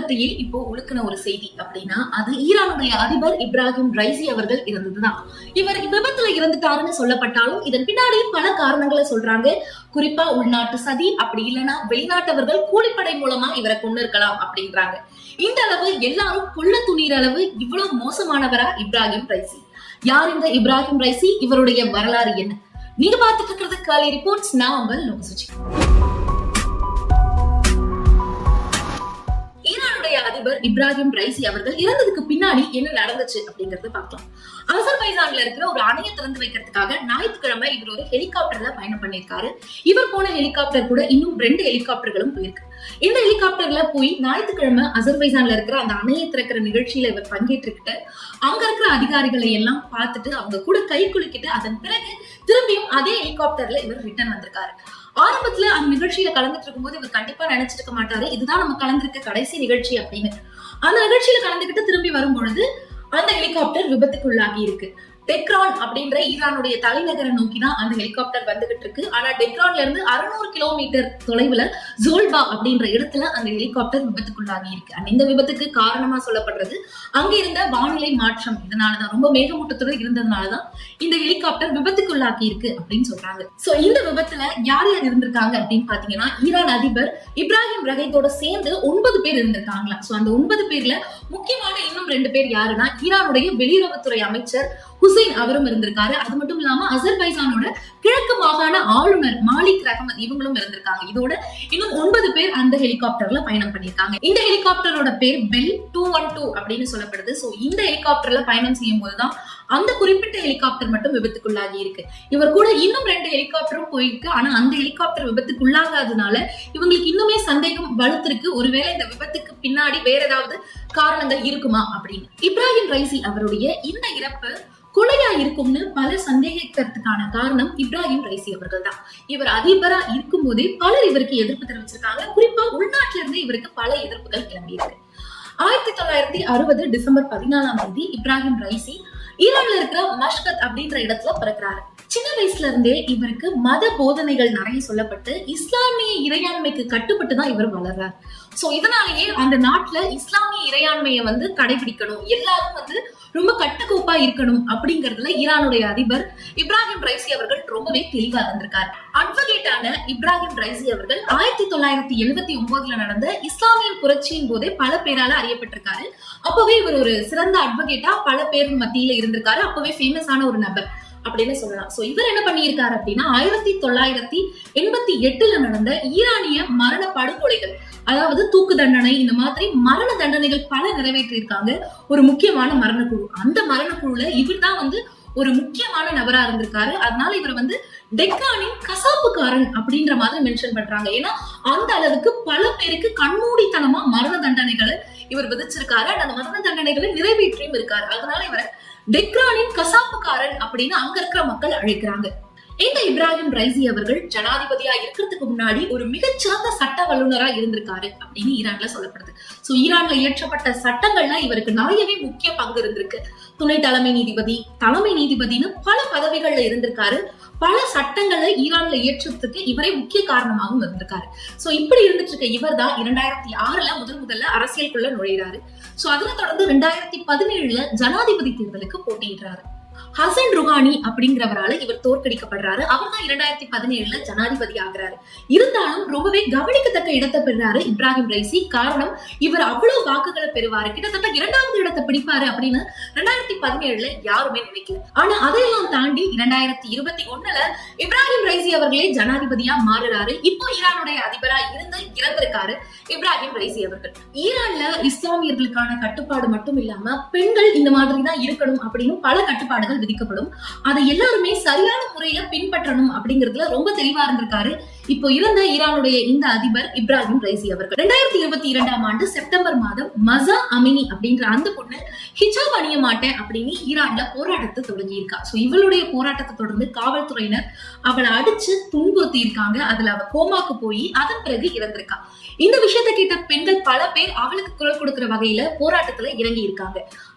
உலகத்தையே இப்போ உலுக்கின ஒரு செய்தி அப்படின்னா அது ஈரானுடைய அதிபர் இப்ராஹிம் ரைசி அவர்கள் இறந்ததுதான். இவர் விபத்துல இறந்துட்டாருன்னு சொல்லப்பட்டாலும் இதன் பின்னாடி பல காரணங்களை சொல்றாங்க. குறிப்பா உள்நாட்டு சதி, அப்படி இல்லைன்னா வெளிநாட்டவர்கள் கூலிப்படை மூலமா இவரை கொண்டு இருக்கலாம் அப்படின்றாங்க. இந்த அளவு எல்லாரும் கொள்ள துணிற அளவு இவ்வளவு மோசமானவரா இப்ராஹிம் ரைசி? யார் இந்த இப்ராஹிம் ரைசி? இவருடைய வரலாறு என்ன? நீங்க பார்த்துட்டு இருக்கிறது காலி ரிப்போர்ட்ஸ். நான் உங்கள் லோகசுச்சி. ஈரானுடைய அதிபர் இப்ராஹிம் ரைசி அவர்கள் இறந்ததுக்கு பின்னாடி என்ன நடந்துச்சு அப்படிங்கறத பார்க்கலாம். அசர்பைஜான்ல இருக்கிற ஒரு அணையை திறந்து வைக்கிறதுக்காக ஞாயிற்றுக்கிழமை இவர் ஒரு ஹெலிகாப்டர்ல பயணம் பண்ணியிருக்காரு. இவர் போன ஹெலிகாப்டர் கூட இன்னும் 2 ஹெலிகாப்டர்களும் போயிருக்கு. இந்த ஹெலிகாப்டர்ல போய் ஞாயிற்றுக்கிழமை அசர்பைஜான்ல இருக்கிற அந்த அணையை திறக்கிற நிகழ்ச்சியில இவர் பங்கேற்றுக்கிட்டு அங்க இருக்கிற அதிகாரிகளை எல்லாம் பார்த்துட்டு அவங்க கூட கை குலுக்கிட்டு அதன் பிறகு திரும்பியும் அதே ஹெலிகாப்டர்ல இவர் ரிட்டர்ன் வந்திருக்காரு. ஆரம்பத்துல அந்த நிகழ்ச்சியில கலந்துட்டு இருக்கும்போது இவர் கண்டிப்பா நினைச்சிருக்க மாட்டாரு இதுதான் நம்ம கலந்துருக்க கடைசி நிகழ்ச்சி அப்படின்னு. அந்த நிகழ்ச்சியில கலந்துகிட்டு திரும்பி வரும் பொழுது அந்த ஹெலிகாப்டர் விபத்துக்குள்ளாகி இருக்கு. டெக்ரான் அப்படின்ற ஈரானுடைய தலைநகரை நோக்கிதான் அந்த ஹெலிகாப்டர் வந்துகிட்டு இருக்கு. ஆனா டெக்ரான்ல இருந்து 600 கிலோமீட்டர் தொலைவுல ஜோல்பா அப்படின்ற இடத்துல அந்த ஹெலிகாப்டர் விபத்துக்குள்ளாகி இருக்கு. இந்த விபத்துக்கு காரணமா சொல்லப்படுறது அங்க இருந்த வானிலை மாற்றம். இதனாலதான், ரொம்ப மேகமூட்டத்துடன் இருந்ததுனாலதான் இந்த ஹெலிகாப்டர் விபத்துக்குள்ளாகி இருக்கு அப்படின்னு சொல்றாங்க. சோ இந்த விபத்துல யார் யார் இருந்திருக்காங்க அப்படின்னு பாத்தீங்கன்னா, ஈரான் அதிபர் இப்ராஹிம் ரைசியோட சேர்ந்து 9 பேர் இருந்திருக்காங்களா. சோ அந்த 9 பேர்ல முக்கியமான இன்னும் 2 பேர் யாருன்னா, ஈரானுடைய வெளியுறவுத்துறை அமைச்சர் ஹுசைன் அவரும் இருந்திருக்காரு. அது மட்டும் இல்லாம அசர்பைஜானோட கிழக்கு மாகாண ஆளுநர் மாலிக் ரஹமத் இவங்களும் இருந்திருக்காங்க. இதோட இன்னும் 9 பேர் அந்த ஹெலிகாப்டர்ல பயணம் பண்ணிருக்காங்க. இந்த ஹெலிகாப்டரோட பேர் பெல் 212 அப்படின்னு சொல்லப்படுது. சோ இந்த ஹெலிகாப்டர்ல பயணம் செய்யும் போதுதான் அந்த குறிப்பிட்ட ஹெலிகாப்டர் மட்டும் விபத்துக்குள்ளாகி இருக்கு. இவர் கூட இன்னும் 2 ஹெலிகாப்டரும் போயிருக்கு. ஆனா அந்த ஹெலிகாப்டர் விபத்துக்குள்ளாகாதனால இவங்களுக்கு இன்னுமே சந்தேகம் வலுத்திருக்கு. ஒருவேளை இந்த விபத்துக்கு பின்னாடி வேற ஏதாவது காரணங்கள் இருக்குமா அப்படின்னு. இப்ராஹிம் ரைசி அவருடைய இந்த இறப்பு கொலையா இருக்கும்னு பலர் சந்தேகிக்கிறதுக்கான காரணம் இப்ராஹிம் ரைசி அவர்கள் தான். இவர் அதிபரா இருக்கும் போதே பலர் இவருக்கு எதிர்ப்பு தெரிவிச்சிருக்காங்க. குறிப்பா உள்நாட்டில இருந்து இவருக்கு பல எதிர்ப்புகள் கிளம்பி இருக்கு. 1960 டிசம்பர் 14 இப்ராஹிம் ரைசி ஈரான்ல இருக்கிற மஷ்கத் அப்படின்ற இடத்துல பிறக்கிறாரு. சின்ன வயசுல இருந்தே இவருக்கு மத போதனைகள் நிறைய சொல்லப்பட்டு இஸ்லாமிய இறையாண்மைக்கு கட்டுப்பட்டு தான் இவர் வளர்றார். சோ இதனாலேயே அந்த நாட்டுல இஸ்லாமிய இறையாண்மையை கடைபிடிக்கணும், எல்லாரும் ரொம்ப கட்டுக்கோப்பா இருக்கணும் அப்படிங்கறதுல ஈரானுடைய அதிபர் இப்ராஹிம் ரைசி அவர்கள் ரொம்பவே தெளிவா இருந்திருக்காரு. அட்வொகேட்டான இப்ராஹிம் ரைசி அவர்கள் 1979 நடந்த இஸ்லாமிய புரட்சியின் போதே பல பேரால அறியப்பட்டிருக்காரு. அப்பவே இவர் ஒரு சிறந்த அட்வொகேட்டா பல பேர் மத்தியில இருந்திருக்காரு. அப்பவே ஃபேமஸான ஒரு நபர் அப்படின்னு சொல்லலாம். சோ இவர் என்ன பண்ணியிருக்காரு அப்படின்னா, 1988 நடந்த ஈரானிய மரண படுகொலைகள், அதாவது தூக்கு தண்டனை, இந்த மாதிரி மரண தண்டனைகள் பல நிறைவேற்றியிருக்காங்க ஒரு முக்கியமான மரணக்குழு. அந்த மரணக்குழுல இவர் தான் ஒரு முக்கியமான நபரா இருந்திருக்காரு. அதனால இவர் டெக்கானின் கசாப்புக்காரன் அப்படின்ற மாதிரி மென்ஷன் பண்றாங்க. ஏன்னா அந்த அளவுக்கு பல பேருக்கு கண்மூடித்தனமா மரண தண்டனைகளை இவர் விதிச்சிருக்காரு. அந்த மரண தண்டனைகளை நிறைவேற்றியும் இருக்காரு. அதனால இவரை டெக்ரானின் கசாப்புக்காரன் அப்படின்னு அங்க இருக்கிற மக்கள் அழைக்கிறாங்க. இந்த இப்ராஹிம் ரைசி அவர்கள் ஜனாதிபதியா இருக்கிறதுக்கு முன்னாடி ஒரு மிகச்சிறந்த சட்ட வல்லுநரா இருந்திருக்காரு அப்படின்னு ஈரான்ல சொல்லப்படுது. சோ ஈரான்ல இயற்றப்பட்ட சட்டங்கள்ல இவருக்கு நிறையவே முக்கிய பங்கு இருந்திருக்கு. துணை தலைமை நீதிபதி, தலைமை நீதிபதினு பல பதவிகள்ல இருந்திருக்காரு. பல சட்டங்களை ஈரான்ல இயற்றத்துக்கு இவரே முக்கிய காரணமாகவும் இருந்திருக்காரு. சோ இப்படி இருந்துட்டு இருக்க இவர் தான் 2006 முதல்ல அரசியலுக்குள்ள நுழையிறாரு. சோ அதனை தொடர்ந்து 2017 ஜனாதிபதி தேர்தலுக்கு போட்டியிடுறாரு. ஹசன் ருஹானி அப்படிங்கிறவரால இவர் தோற்கடிக்கப்படுறாரு. அவர் தான் 2017 ஜனாதிபதி ஆகிறாரு. இருந்தாலும் ரொம்பவே கவனிக்கத்தக்க இடத்தை பெறாரு இப்ராஹிம் ரைசி. காரணம், இவர் அவ்வளவு வாக்குகளை பெறுவாரு, கிட்டத்தட்ட 2வது இடத்தை பிடிப்பாரு அப்படின்னு 2017 யாருமே நினைக்கல. ஆனா அதையெல்லாம் தாண்டி 2021 இப்ராஹிம் ரைசி அவர்களே ஜனாதிபதியா மாறுறாரு. இப்போ ஈரானுடைய அதிபரா இருந்து இறந்திருக்காரு இப்ராஹிம் ரைசி அவர்கள். ஈரான்ல இஸ்லாமியர்களுக்கான கட்டுப்பாடு மட்டும் இல்லாம பெண்கள் இந்த மாதிரி தான் இருக்கணும் அப்படின்னு பல கட்டுப்பாடுகள் விதிக்கப்படும். அதை எல்லாருமே சரியான முறையில பின்பற்றணும் அப்படிங்கிறதுல ரொம்ப தெளிவா இருந்திருக்காரு இப்போ இறந்த ஈரானுடைய இந்த அதிபர் இப்ராஹிம் ரைசி அவர்கள். 2022 செப்டம்பர் மாதம் மசா அமினி அப்படின்ற அந்த பொண்ணு ஹிஜாப் அணிய மாட்டேன் அப்படின்னு ஈரான்ல போராட்டத்தை தொடங்கி இருக்கா. சோ இவளுடைய போராட்டத்தை தொடர்ந்து காவல்துறையினர் அவளை அடிச்சு துன்புறுத்தி இருக்காங்க. அதுல அவ கோமாக்கு போய் அதன் பிறகு இறந்திருக்கா. இந்த விஷயத்தை கேட்ட பெண்கள் பல பேர் அவளுக்கு குரல் கொடுக்கிற வகையில போராட்டத்துல இறங்கி இருக்காங்க.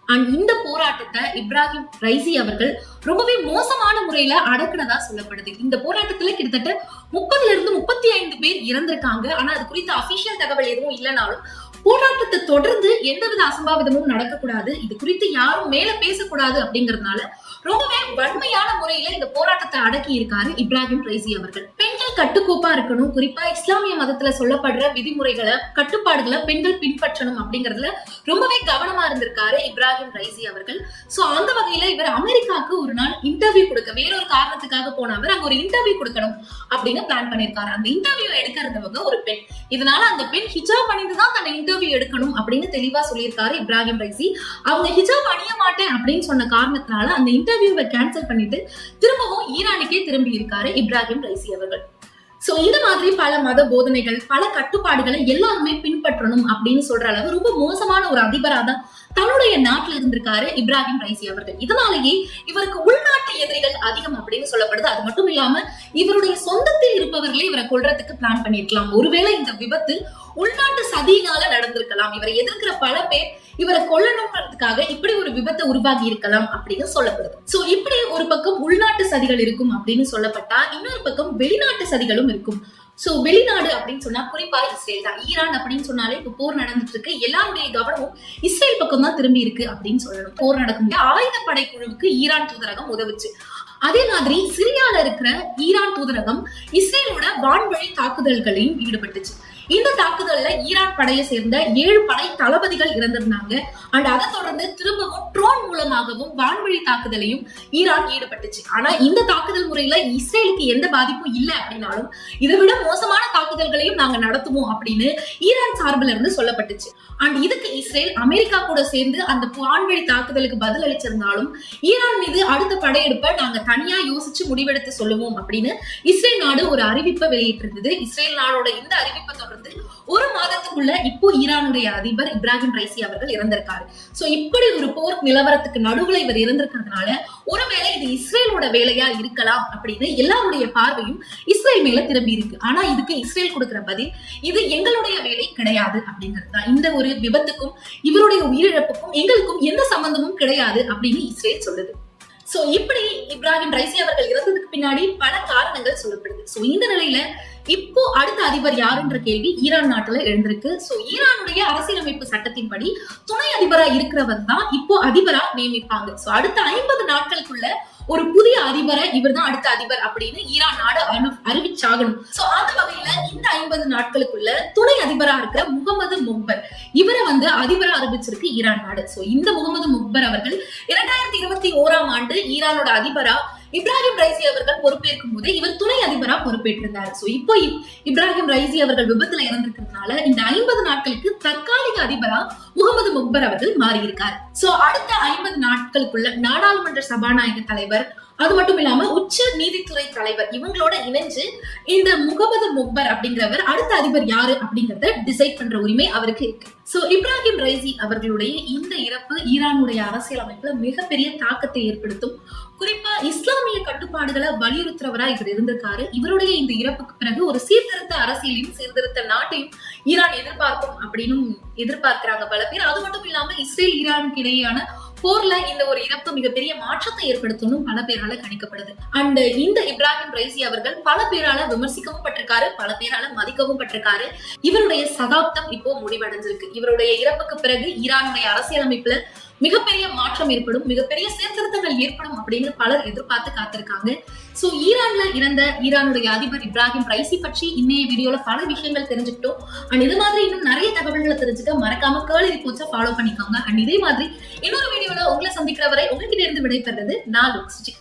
இந்த போராட்டத்தை இப்ராஹிம் ரைசி அவர்கள் ரொம்பவே மோசமான முறையில அடக்குனதா சொல்லப்படுது. இந்த போராட்டத்துல கிட்டத்தட்ட 30 to 35 பேர் இறந்திருக்காங்க. ஆனா அது குறித்த அபிஷியல் தகவல் எதுவும் இல்லைனாலும் போராட்டத்தை தொடர்ந்து எந்தவித அசம்பாவிதமும் நடக்கக்கூடாது, இது குறித்து யாரும் மேல பேசக்கூடாது அப்படிங்கறதுனால ரொம்பவே வன்மையான முறையில இந்த போராட்டத்தை அடக்கி இருக்காரு இப்ராஹிம் ரைசி அவர்கள். பெண்கள் கட்டுக்கோப்பா இருக்கணும், குறிப்பா இஸ்லாமிய மதத்துல சொல்லப்படுற விதிமுறைகளை கட்டுப்பாடுகளை பெண்கள் பின்பற்றணும் அப்படிங்கறதுல ரொம்பவே கவனமா இருந்திருக்காரு இப்ராஹிம் ரைசி அவர்கள். சோ அந்த வகையில இவர் அமெரிக்காவுக்கு ஒரு நாள் இன்டர்வியூ கொடுக்க வேறொரு காரணத்துக்காக போனவர் அங்க ஒரு இன்டர்வியூ கொடுக்கணும் அப்படின்னு பிளான் பண்ணிருக்காரு. அந்த இன்டர்வியூ எடுக்கிறவங்க ஒரு பெண், இதனால அந்த பெண் ஹிஜாப் அணிந்துதான் தன்னை இன்டர்வியூ எடுக்கணும் அப்படின்னு தெளிவா சொல்லியிருக்காரு இப்ராஹிம் ரைசி. அவங்க ஹிஜாப் அணிய மாட்டேன் அப்படின்னு சொன்ன காரணத்தினால அந்த இன்டர்வியூவை கேன்சல் பண்ணிட்டு திரும்பவும் ஈரானுக்கே திரும்பி இருக்காரு இப்ராஹிம் ரைசி அவர்கள். சோ இந்த மாதிரி பல மத போதனைகள், பல கட்டுப்பாடுகளை எல்லாருமே பின்பற்றணும் அப்படின்னு சொல்ற அளவு ரொம்ப மோசமான ஒரு அதிபரா தான் தன்னுடைய நாட்டில் இருந்திருக்காரு இப்ராஹிம் ரைசி அவர்கள். இதனாலேயே இவருக்கு உள்நாட்டு எதிரிகள் அதிகம் அப்படின்னு சொல்லப்படுது. அது மட்டும் இல்லாம இவருடைய சொந்தத்தில் இருப்பவர்களே இவரை கொல்றதுக்கு பிளான் பண்ணிருக்கலாம். ஒருவேளை இந்த விபத்து உள்நாட்டு சதியினால நடந்திருக்கலாம். இவரை எதிர்க்கிற பல பேர் இவரை கொல்லணும்ன்றதுக்காக இப்படி ஒரு விபத்தை உருவாகி இருக்கலாம் அப்படின்னு சொல்லப்படுது. சோ இப்படி ஒரு பக்கம் உள்நாட்டு சதிகள் இருக்கும் அப்படின்னு சொல்லப்பட்டா, இன்னொரு பக்கம் வெளிநாட்டு சதிகளும் இருக்கும். சோ வெளிநாடு அப்படின்னு சொன்னா குறிப்பா இஸ்ரேல் தான். ஈரான் அப்படின்னு சொன்னாலே இப்ப போர் நடந்துட்டு இருக்கு, எல்லாருடைய கவனமும் இஸ்ரேல் பக்கம் தான் திரும்பி இருக்கு அப்படின்னு சொல்லணும். போர் நடக்கும் ஆயுதப்படை குழுவுக்கு ஈரான் தூதரகம் உதவுச்சு. அதே மாதிரி சிரியால இருக்கிற ஈரான் தூதரகம் இஸ்ரேலோட வான்வழி தாக்குதல்களையும் ஈடுபட்டுச்சு. இந்த தாக்குதல்ல ஈரான் படையை சேர்ந்த 7 படை தளபதிகள் இறந்திருந்தாங்க. அண்ட் அதை தொடர்ந்து திரும்பவும் ட்ரோன் மூலமாகவும் வான்வழி தாக்குதலையும் ஈரான் ஈடுபட்டுச்சு. ஆனா இந்த தாக்குதல் முறையில இஸ்ரேலுக்கு எந்த பாதிப்பும் இல்லை அப்படின்னாலும் இதை விட மோசமான தாக்குதல்களையும் நாங்க நடத்துவோம் அப்படின்னு ஈரான் சார்பில் இருந்து சொல்லப்பட்டுச்சு. அண்ட் இதுக்கு இஸ்ரேல் அமெரிக்கா கூட சேர்ந்து அந்த வான்வழி தாக்குதலுக்கு பதில் அளிச்சிருந்தாலும் ஈரான் மீது அடுத்த படையெடுப்பை நாங்க தனியா யோசிச்சு முடிவெடுத்து சொல்லுவோம் அப்படின்னு இஸ்ரேல் நாடு ஒரு அறிவிப்பை வெளியிட்டிருந்தது. இஸ்ரேல் நாடோட இந்த அறிவிப்பை தொடர்ந்து ஒரு மாதத்துக்குள்ள இப்போ ஈரானுடைய அதிபர் இப்ராஹிம் ரைசி அவர்கள் இறந்திருக்காரு. சோ இப்படி ஒரு போர் நிலவரத்துக்கு நடுவுல இவர் இறந்திருக்கிறதுனால ஒருவேளை இது இஸ்ரேலோட வேலையா இருக்கலாம் அப்படின்னு எல்லாருடைய பார்வையும் இஸ்ரேல் மேல திரும்பி இருக்கு. ஆனா இதுக்கு இஸ்ரேல் கொடுக்கிற பதில் இது எங்களுடைய வேலை கிடையாது அப்படிங்கிறது தான். இந்த ஒரு விபத்துக்கும் இவருடைய உயிரிழப்புக்கும் எங்களுக்கும் எந்த சம்பந்தமும் கிடையாது அப்படின்னு இஸ்ரேல் சொல்லுது. சோ இப்படி இப்ராஹிம் ரைசி அவர்கள் இறந்ததுக்கு பின்னாடி பல காரணங்கள் சொல்லப்படுது. சோ இந்த நிலையில இப்போ அடுத்த அதிபர் யாருன்ற கேள்வி ஈரான் நாட்டுல எழுந்திருக்கு. சோ ஈரானுடைய அரசியலமைப்பு சட்டத்தின்படி துணை அதிபரா இருக்கிறவர் தான் இப்போ அதிபரா நியமிப்பாங்க. சோ அடுத்த 50 நாட்களுக்குள்ள ஒரு புதிய அதிபரை இவர் தான் அடுத்த அதிபர் அப்படின்னு ஈரான் நாடு அறிவிச்சாகணும். சோ அந்த வகையில இந்த 50 நாட்களுக்குள்ள துணை அதிபரா இருக்கிற முகமது முக்பர் இவரை அதிபரா அறிவிச்சிருக்கு ஈரான் நாடு. சோ இந்த முகமது முக்பர் அவர்கள் 2021ஆம் ஆண்டு ஈரானோட அதிபரா இப்ராஹிம் ரைசி அவர்கள் பொறுப்பேற்கும் போது இவர் துணை அதிபரா பொறுப்பேற்றிருந்தார். சோ இப்போ இப்ராஹிம் ரைசி அவர்கள் விபத்துல இறந்திருக்கிறதுனால இந்த 50 நாட்களுக்கு தற்காலிக அதிபரா முகமது முக்பர் அவர்கள் மாறி இருக்கார். சோ அடுத்த 50 நாட்களுக்குள்ள நாடாளுமன்ற சபாநாயக தலைவர், அது மட்டும் இல்லாம உச்ச நீதித்துறை தலைவர் இவங்களோட இணைஞ்சு இந்த முகமது முக்பர் அப்படிங்கிறவர் அடுத்த அதிபர் யாரு அப்படிங்கறத டிசைட் பண்ற உரிமை அவருக்கு இருக்கு. சோ இப்ராஹிம் ரைசி அவர்களுடைய இந்த இறப்பு ஈரானுடைய அரசியலமைப்புல மிகப்பெரிய தாக்கத்தை ஏற்படுத்தும். குறிப்பா இஸ்லாமிய கட்டுப்பாடுகளை வலியுறுத்துறவரா இவர் இருந்திருக்காரு. இவருடைய இந்த இறப்புக்கு பிறகு ஒரு சீர்திருத்த அரசியலையும் சீர்திருத்த நாட்டையும் ஈரான் எதிர்பார்க்கும் அப்படின்னு எதிர்பார்க்கிறாங்க பல பேர். அது மட்டும் இல்லாம இஸ்ரேல் ஈரானுக்கு இடையேயான போர்ல இந்த ஒரு இறப்பு மிகப்பெரிய மாற்றத்தை ஏற்படுத்தணும் பல பேரால கணிக்கப்படுது. அண்ட் இந்த இப்ராஹிம் ரைசி அவர்கள் பல பேரால விமர்சிக்கவும் பட்டிருக்காரு, பல பேரால மதிக்கவும் பட்டிருக்காரு. இவருடைய சகாப்தம் இப்போ முடிவடைஞ்சிருக்கு. இவருடைய இறப்புக்கு பிறகு ஈரானுடைய அரசியலமைப்புல மிகப்பெரிய மாற்றம் ஏற்படும், மிகப்பெரிய சீர்திருத்தங்கள் ஏற்படும் அப்படின்னு பலர் எதிர்பார்த்து காத்திருக்காங்க. சோ ஈரான்ல இறந்த ஈரானுடைய அதிபர் இப்ராஹிம் ரைசி பற்றி இன்னைய வீடியோல பல விஷயங்கள் தெரிஞ்சுக்கிட்டோம். அண்ட் இது மாதிரி இன்னும் நிறைய தகவல்களை தெரிஞ்சுக்க மறக்காம கேர்லி ரிப்போர்ட்ஸை ஃபாலோ பண்ணிக்கோங்க. அண்ட் இதே மாதிரி இன்னொரு வீடியோல உங்களை சந்திக்கிற வரை உங்ககிட்ட இருந்து விடைபெறுறது நான் லுக்ஸ்ஜி.